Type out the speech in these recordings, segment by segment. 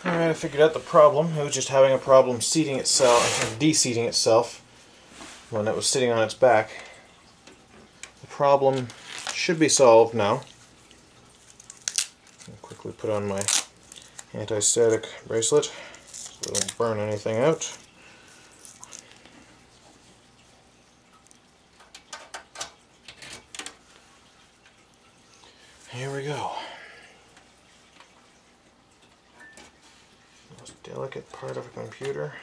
Alright, I figured out the problem. It was just having a problem seating itself, de-seating itself when it was sitting on its back. The problem should be solved now. I'll quickly put on my anti-static bracelet so it don't burn anything out. Here we go. Most delicate part of a computer.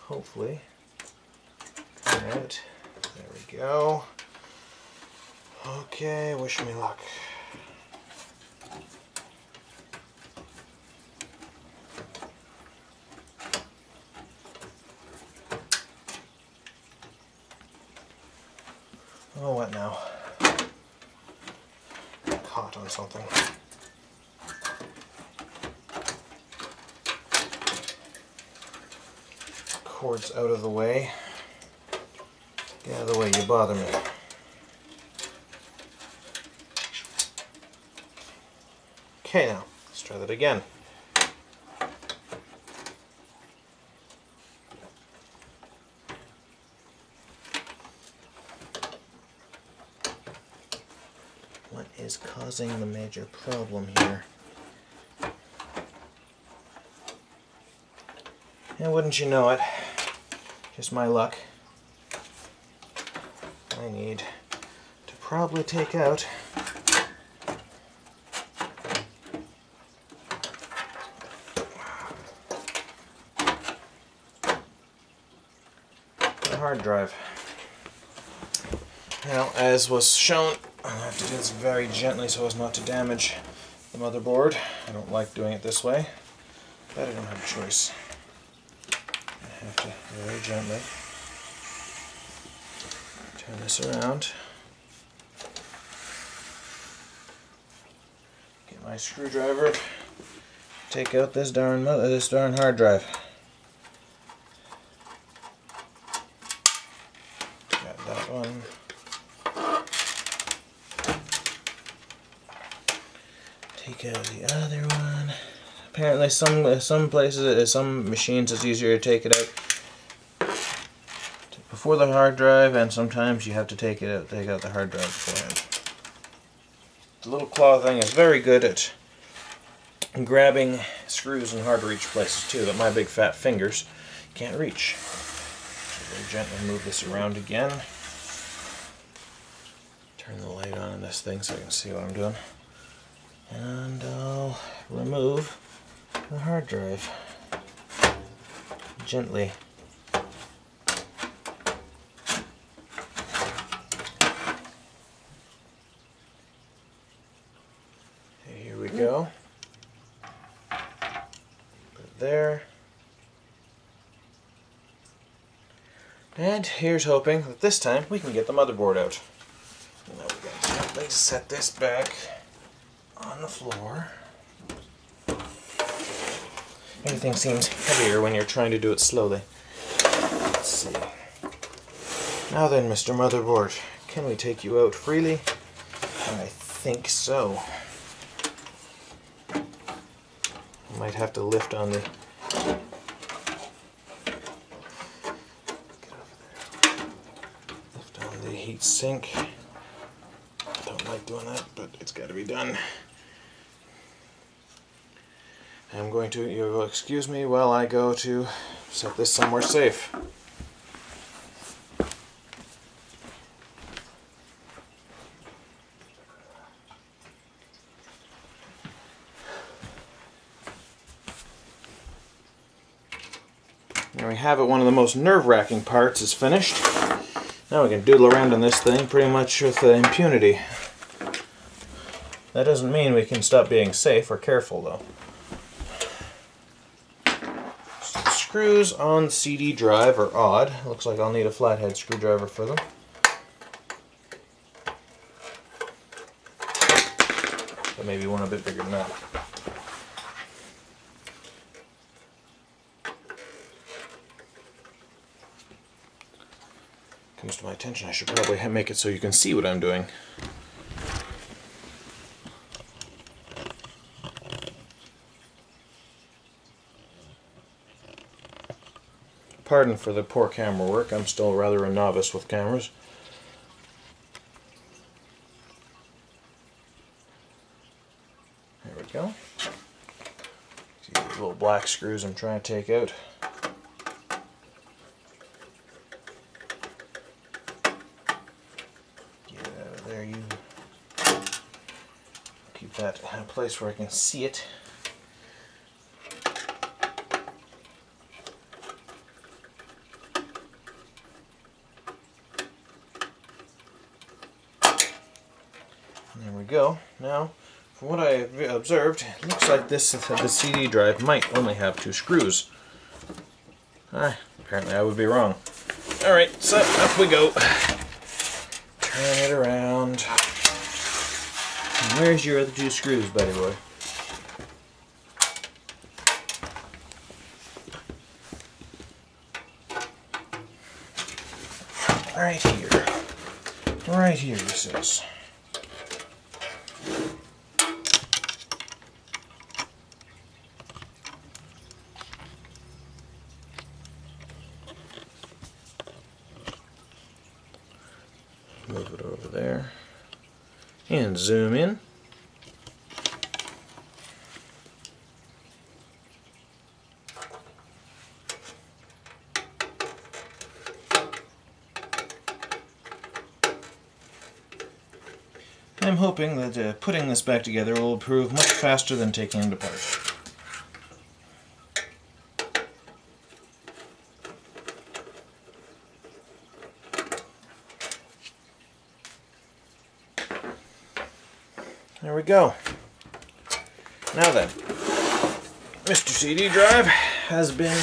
Hopefully. Alright, there we go. Okay, wish me luck. Oh, what now? Caught on something. Cord's out of the way. Get out of the way, you bother me. Okay, now, let's try that again. What is causing the major problem here? And wouldn't you know it, just my luck, I need to probably take out the hard drive. Now, as was shown, I have to do this very gently so as not to damage the motherboard. I don't like doing it this way, but I don't have a choice. I have to very gently turn this around, get my screwdriver, take out this darn hard drive. Got that one. Take out the other one. Apparently some places, some machines, it's easier to take it out before the hard drive, and sometimes you have to take out the hard drive beforehand. The little claw thing is very good at grabbing screws in hard to reach places too that my big fat fingers can't reach. So very gently move this around again. Turn the light on in this thing so I can see what I'm doing. And I'll remove the hard drive gently. Here we go. Put it there. And here's hoping that this time we can get the motherboard out. Now we're going to gently set this back on the floor. Everything seems heavier when you're trying to do it slowly. Let's see. Now then, Mr. Motherboard, can we take you out freely? I think so. I might have to lift on the... Get over there. Lift on the heat sink. I don't like doing that, but it's got to be done. I'm going to, you will excuse me while I go to set this somewhere safe. There we have it. One of the most nerve-wracking parts is finished. Now we can doodle around on this thing pretty much with impunity. That doesn't mean we can stop being safe or careful though. Screws on the CD drive are odd. Looks like I'll need a flathead screwdriver for them. But maybe one a bit bigger than that. Comes to my attention, I should probably make it so you can see what I'm doing. pardon for the poor camera work. I'm still rather a novice with cameras. There we go. See these little black screws I'm trying to take out. Get out of there, you. Keep that in a place where I can see it. There we go. Now, from what I observed, it looks like the CD drive might only have 2 screws. Apparently I would be wrong. Alright, so up we go. Turn it around. And where's your other 2 screws, buddy boy? Right here. Right here, he says. Move it over there and zoom in. I'm hoping that putting this back together will prove much faster than taking it apart. There we go. Now then, Mr. CD drive has been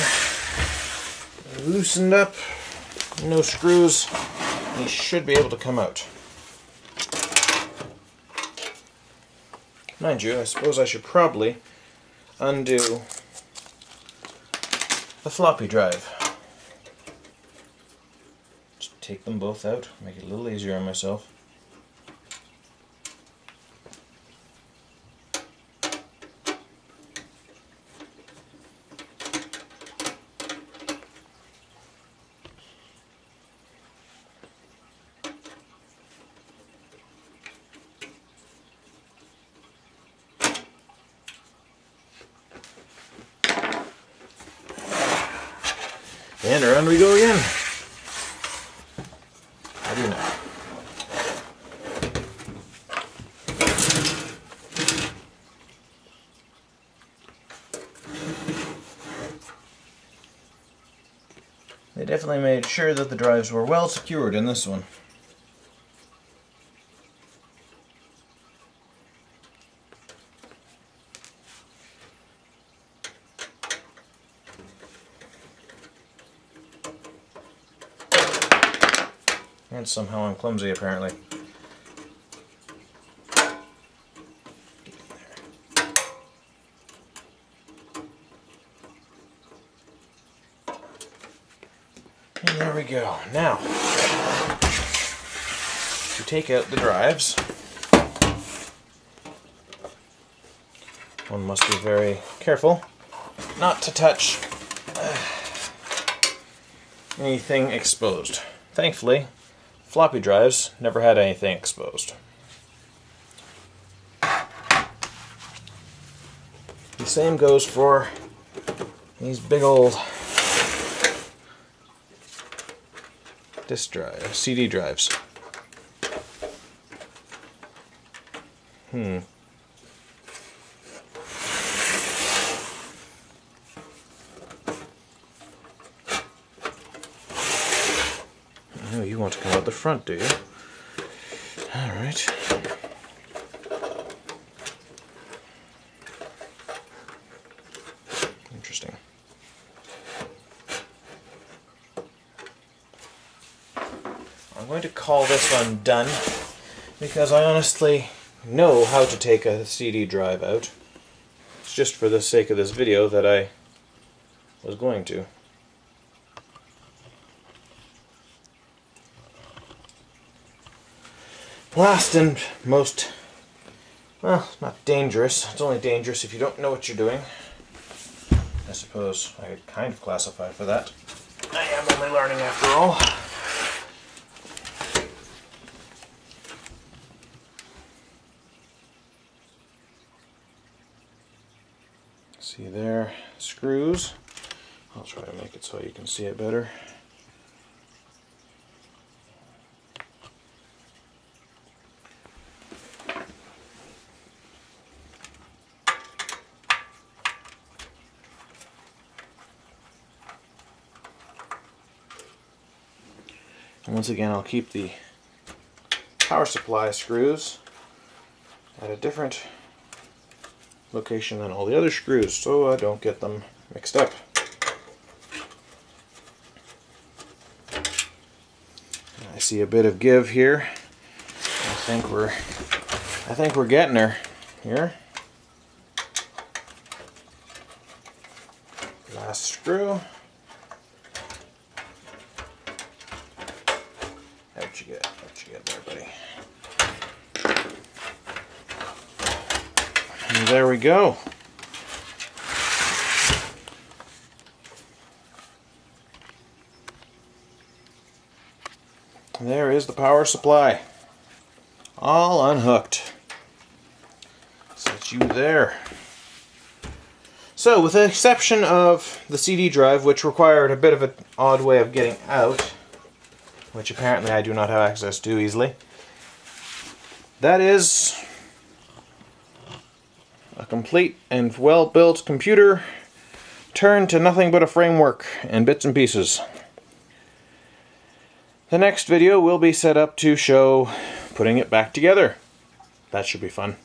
loosened up, no screws, he should be able to come out. Mind you, I suppose I should probably undo the floppy drive. Just take them both out, make it a little easier on myself. And around we go again. I do know. They definitely made sure that the drives were well secured in this one. And somehow I'm clumsy, apparently. And there we go. Now, to take out the drives, one must be very careful not to touch anything exposed. Thankfully, floppy drives never had anything exposed. The same goes for these big old disk drive, CD drives. Oh, you want to come out the front, do you? Alright. Interesting. I'm going to call this one done because I honestly know how to take a CD drive out. It's just for the sake of this video that I was going to. Last and most, well, not dangerous. It's only dangerous if you don't know what you're doing. I suppose I could kind of classify for that. I am only learning after all. See there, screws. I'll try to make it so you can see it better. And once again, I'll keep the power supply screws at a different location than all the other screws so I don't get them mixed up. I see a bit of give here. I think we're getting her here. Last screw. What you get there, buddy? And there we go. There is the power supply, all unhooked. Set you there. So, with the exception of the CD drive, which required a bit of an odd way of getting out, which apparently I do not have access to easily, that is a complete and well-built computer turned to nothing but a framework and bits and pieces. The next video will be set up to show putting it back together. That should be fun.